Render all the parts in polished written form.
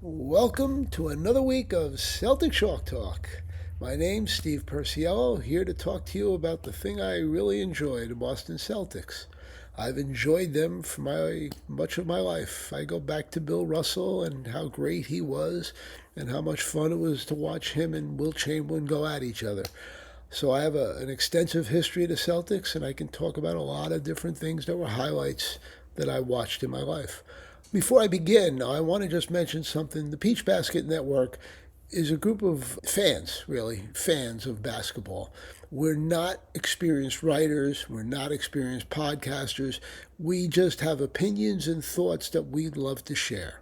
Welcome to another week of Celtic Chalk Talk. My name's Steve Purciello, here to talk to you about the thing I really enjoy, the Boston Celtics. I've enjoyed them for much of my life. I go back to Bill Russell and how great he was and how much fun it was to watch him and Wilt Chamberlain go at each other. So I have an extensive history of the Celtics, and I can talk about a lot of different things that were highlights that I watched in my life. Before I begin, I want to just mention something. The Peach Basket Network is a group of fans, really, fans of basketball. We're not experienced writers. We're not experienced podcasters. We just have opinions and thoughts that we'd love to share.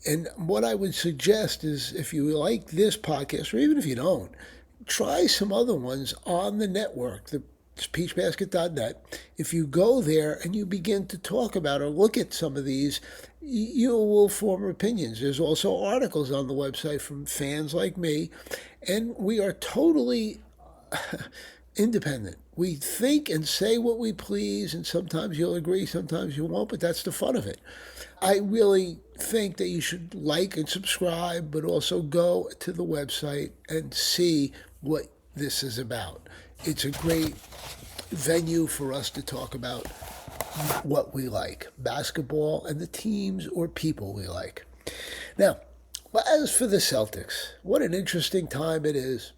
And what I would suggest is if you like this podcast, or even if you don't, try some other ones on the network, it's peachbasket.net. If you go there and you begin to talk about or look at some of these, you will form opinions. There's also articles on the website from fans like me, and we are totally independent. We think and say what we please, and sometimes you'll agree, sometimes you won't, but that's the fun of it. I really think that you should like and subscribe, but also go to the website and see what this is about. It's a great venue for us to talk about what we like, basketball and the teams or people we like. Now, as for the Celtics, what an interesting time it is.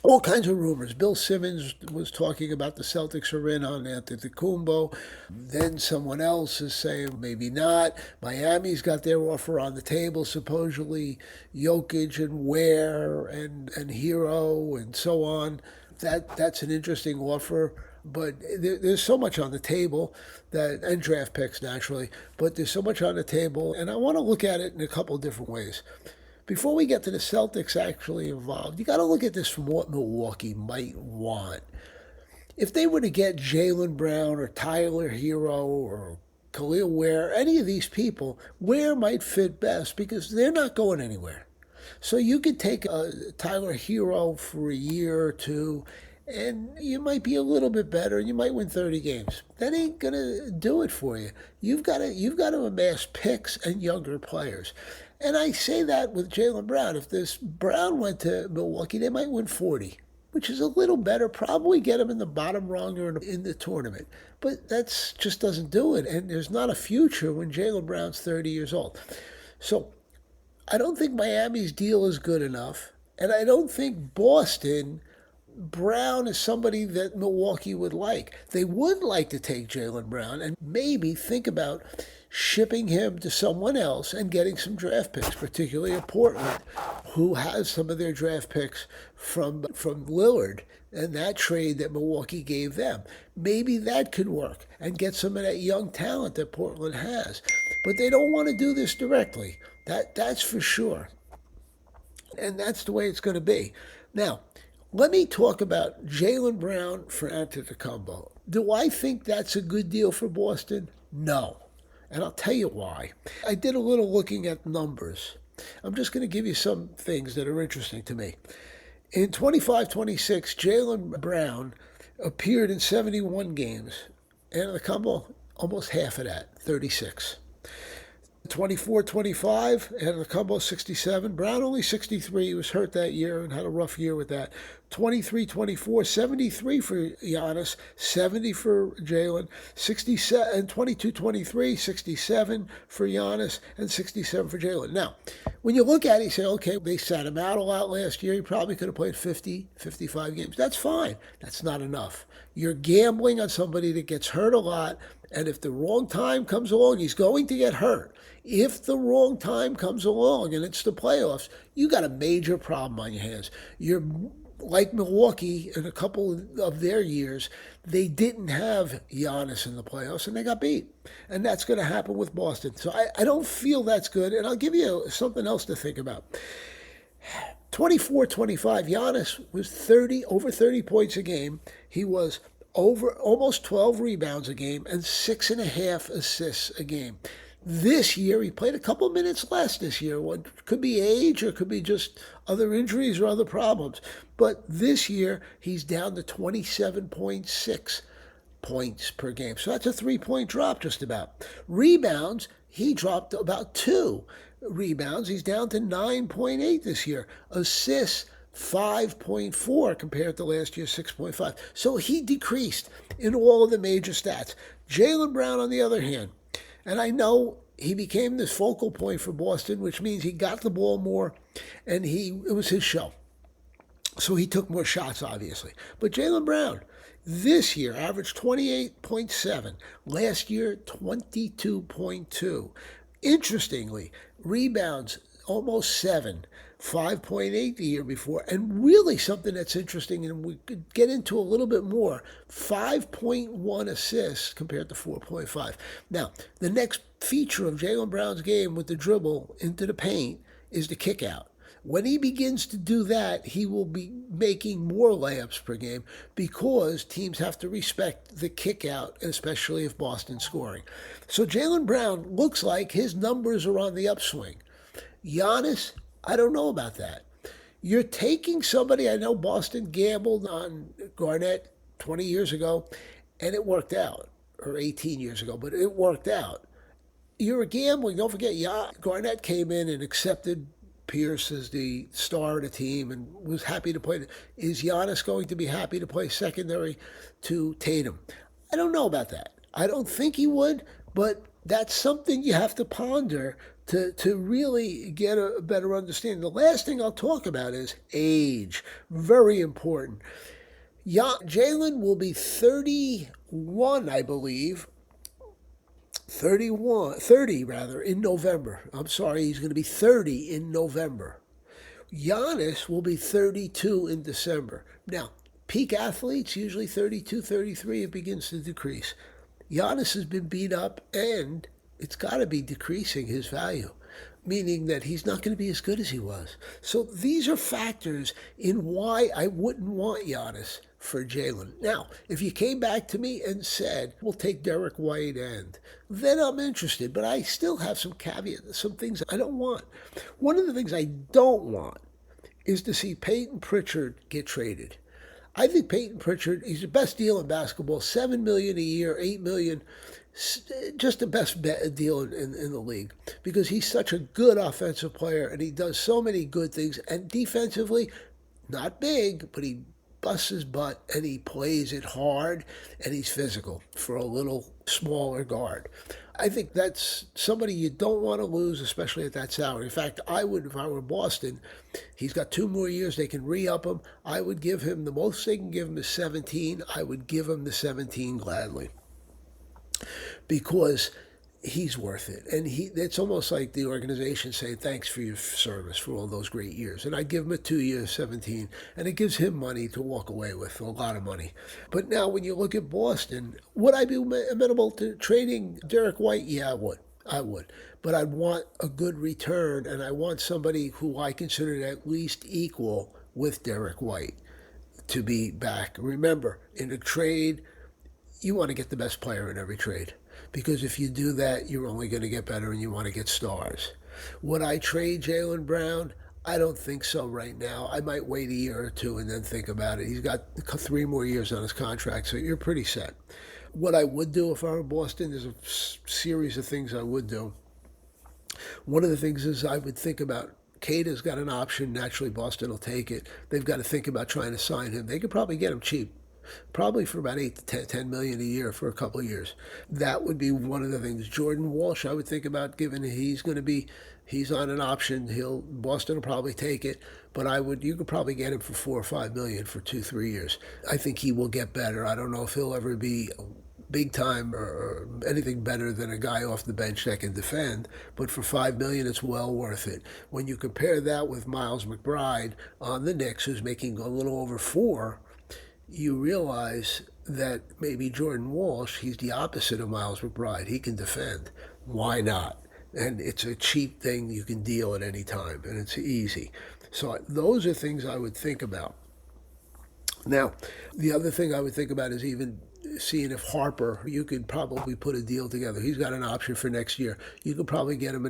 All kinds of rumors. Bill Simmons was talking about the Celtics are in on Antetokounmpo. Then someone else is saying maybe not. Miami's got their offer on the table, supposedly Jokic and Ware and Herro and so on. That's an interesting offer, but there's so much on the table and draft picks naturally, but there's so much on the table, and I want to look at it in a couple of different ways. Before we get to the Celtics actually involved, you got to look at this from what Milwaukee might want. If they were to get Jaylen Brown or Tyler Herro or Khalil Ware, any of these people, Ware might fit best because they're not going anywhere. So you could take Tyler Herro for a year or two, and you might be a little bit better, and you might win 30 games. That ain't gonna do it for you. You've got to amass picks and younger players. And I say that with Jaylen Brown. If this Brown went to Milwaukee, they might win 40, which is a little better. Probably get them in the bottom rung or in the tournament. But that just doesn't do it. And there's not a future when Jaylen Brown's 30 years old. So I don't think Miami's deal is good enough. And I don't think Brown is somebody that Milwaukee would like. They would like to take Jaylen Brown and maybe think about shipping him to someone else and getting some draft picks, particularly at Portland, who has some of their draft picks from Lillard and that trade that Milwaukee gave them. Maybe that could work and get some of that young talent that Portland has. But they don't want to do this directly. That's for sure. And that's the way it's going to be. Now, let me talk about Jaylen Brown for Antetokounmpo. Do I think that's a good deal for Boston? No. And I'll tell you why. I did a little looking at numbers. I'm just going to give you some things that are interesting to me. In 25-26, Jaylen Brown appeared in 71 games. Antetokounmpo, almost half of that, 36. 24-25, Antetokounmpo 67. Brown only 63. He was hurt that year and had a rough year with that. 23-24, 73 for Giannis, 70 for Jaylen, 67, and 22-23, 67 for Giannis, and 67 for Jaylen. Now, when you look at it, you say, okay, they sat him out a lot last year. He probably could have played 50, 55 games. That's fine. That's not enough. You're gambling on somebody that gets hurt a lot, and if the wrong time comes along, he's going to get hurt. If the wrong time comes along and it's the playoffs, you got a major problem on your hands. You're like Milwaukee in a couple of their years, they didn't have Giannis in the playoffs and they got beat. And that's going to happen with Boston. So I don't feel that's good. And I'll give you something else to think about. 24-25, Giannis was over 30 points a game. He was over almost 12 rebounds a game and 6.5 assists a game. This year, he played a couple minutes less this year. What could be age or could be just other injuries or other problems. But this year, he's down to 27.6 points per game. So that's a 3-point drop just about. Rebounds, he dropped about 2 rebounds. He's down to 9.8 this year. Assists, 5.4 compared to last year's 6.5. So he decreased in all of the major stats. Jaylen Brown, on the other hand, and I know he became this focal point for Boston, which means he got the ball more, and it was his show. So he took more shots, obviously. But Jaylen Brown, this year, averaged 28.7. Last year, 22.2. Interestingly, rebounds, almost 7. 5.8 the year before. And really something that's interesting, and we could get into a little bit more, 5.1 assists compared to 4.5. Now, the next feature of Jaylen Brown's game with the dribble into the paint is the kick out. When he begins to do that, he will be making more layups per game because teams have to respect the kick out, especially if Boston's scoring. So Jaylen Brown looks like his numbers are on the upswing. Giannis, I don't know about that. You're taking somebody, I know Boston gambled on Garnett 20 years ago, and it worked out, or 18 years ago, but it worked out. You're gambling. Don't forget, Garnett came in and accepted Pierce as the star of the team and was happy to play. Is Giannis going to be happy to play secondary to Tatum? I don't know about that. I don't think he would, but that's something you have to ponder to really get a better understanding. The last thing I'll talk about is age. Very important. Jaylen will be 31, I believe. 30 in November. I'm sorry, he's going to be 30 in November. Giannis will be 32 in December. Now, peak athletes, usually 32, 33, it begins to decrease. Giannis has been beat up, and it's got to be decreasing his value, meaning that he's not going to be as good as he was. So these are factors in why I wouldn't want Giannis for Jaylen. Now, if you came back to me and said, we'll take Derrick White, and then I'm interested, but I still have some caveats, some things I don't want. One of the things I don't want is to see Payton Pritchard get traded. I think Payton Pritchard, he's the best deal in basketball, $7 million a year, $8 million, just the best deal in the league, because he's such a good offensive player and he does so many good things, and defensively, not big, but he busts his butt and he plays it hard and he's physical for a little smaller guard. I think that's somebody you don't want to lose, especially at that salary. In fact, I would, if I were Boston, he's got 2 more years. They can re-up him. I would give him, the most they can give him is 17. I would give him the 17 gladly, because he's worth it. And it's almost like the organization saying, thanks for your service for all those great years. And I'd give him a 2 years, 17, and it gives him money to walk away with, a lot of money. But now when you look at Boston, would I be amenable to trading Derrick White? Yeah, I would. But I'd want a good return, and I want somebody who I consider at least equal with Derrick White to be back. Remember, in a trade, you want to get the best player in every trade, because if you do that, you're only going to get better and you want to get stars. Would I trade Jaylen Brown? I don't think so right now. I might wait a year or 2 and then think about it. He's got 3 more years on his contract, so you're pretty set. What I would do if I were Boston, there's a series of things I would do. One of the things is I would think about, Queta's got an option. Naturally, Boston will take it. They've got to think about trying to sign him. They could probably get him cheap, probably for about 8 to 10 million a year for a couple of years. That would be one of the things. Jordan Walsh, I would think about, given he's on an option. Boston will probably take it, but you could probably get him for 4 or 5 million for 2-3 years. I think he will get better. I don't know if he'll ever be big time or anything better than a guy off the bench that can defend, but for 5 million, it's well worth it. When you compare that with Miles McBride on the Knicks, who's making a little over 4, you realize that maybe Jordan Walsh, he's the opposite of Miles McBride. He can defend. Why not? And it's a cheap thing you can deal at any time, and it's easy. So those are things I would think about. Now, the other thing I would think about is even seeing if Harper, you could probably put a deal together. He's got an option for next year. You could probably get him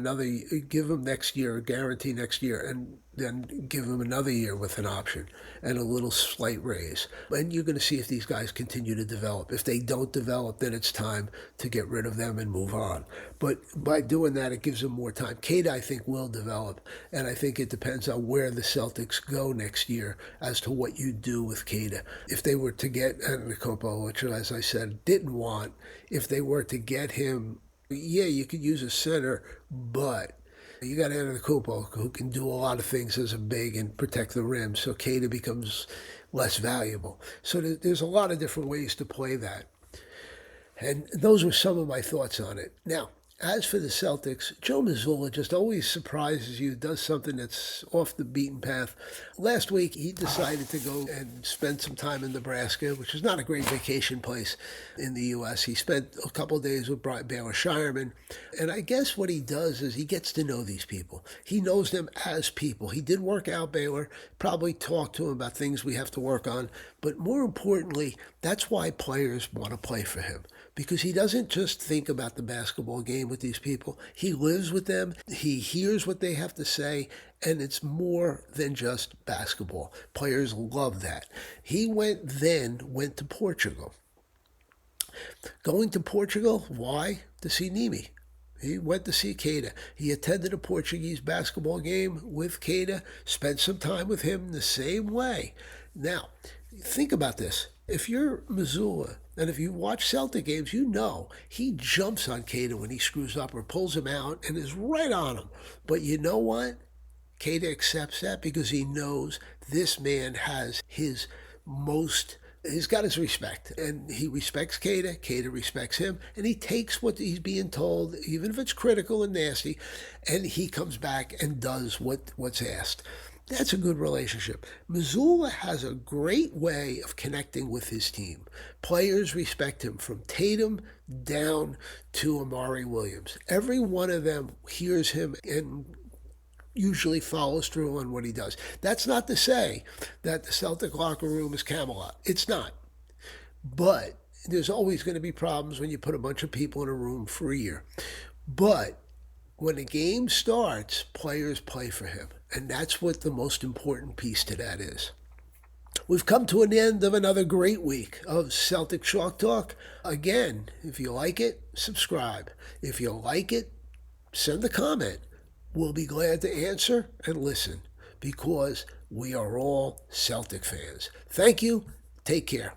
give him next year, a guarantee next year, and then give him another year with an option and a little slight raise. And you're going to see if these guys continue to develop. If they don't develop, then it's time to get rid of them and move on. But by doing that, it gives them more time. Queta, I think, will develop, and I think it depends on where the Celtics go next year as to what you do with Queta. If they were to get Antetokounmpo, which, as I said, didn't want, if they were to get him, yeah, you could use a center, but you got Antetokounmpo who can do a lot of things as a big and protect the rim, so Queta becomes less valuable. So there's a lot of different ways to play that. And those were some of my thoughts on it. Now, as for the Celtics, Joe Mazzulla just always surprises you, does something that's off the beaten path. Last week, he decided to go and spend some time in Nebraska, which is not a great vacation place in the U.S. He spent a couple of days with Baylor Scheierman, and I guess what he does is he gets to know these people. He knows them as people. He did work out Baylor, probably talked to him about things we have to work on, but more importantly, that's why players want to play for him. Because he doesn't just think about the basketball game with these people. He lives with them. He hears what they have to say, and it's more than just basketball. Players love that. He went to Portugal. Going to Portugal, why? To see Neemias. He went to see Queta. He attended a Portuguese basketball game with Queta, spent some time with him the same way. Now, think about this. If you're Mazzulla, and if you watch Celtic games, you know he jumps on Queta when he screws up or pulls him out and is right on him. But you know what? Queta accepts that because he knows this man has he's got his respect. And he respects Queta, Queta respects him, and he takes what he's being told, even if it's critical and nasty, and he comes back and does what's asked. That's a good relationship. Mazzulla has a great way of connecting with his team. Players respect him from Tatum down to Amari Williams. Every one of them hears him and usually follows through on what he does. That's not to say that the Celtic locker room is Camelot. It's not. But there's always going to be problems when you put a bunch of people in a room for a year. But when a game starts, players play for him. And that's what the most important piece to that is. We've come to an end of another great week of Celtic Chalk Talk. Again, if you like it, subscribe. If you like it, send a comment. We'll be glad to answer and listen because we are all Celtic fans. Thank you. Take care.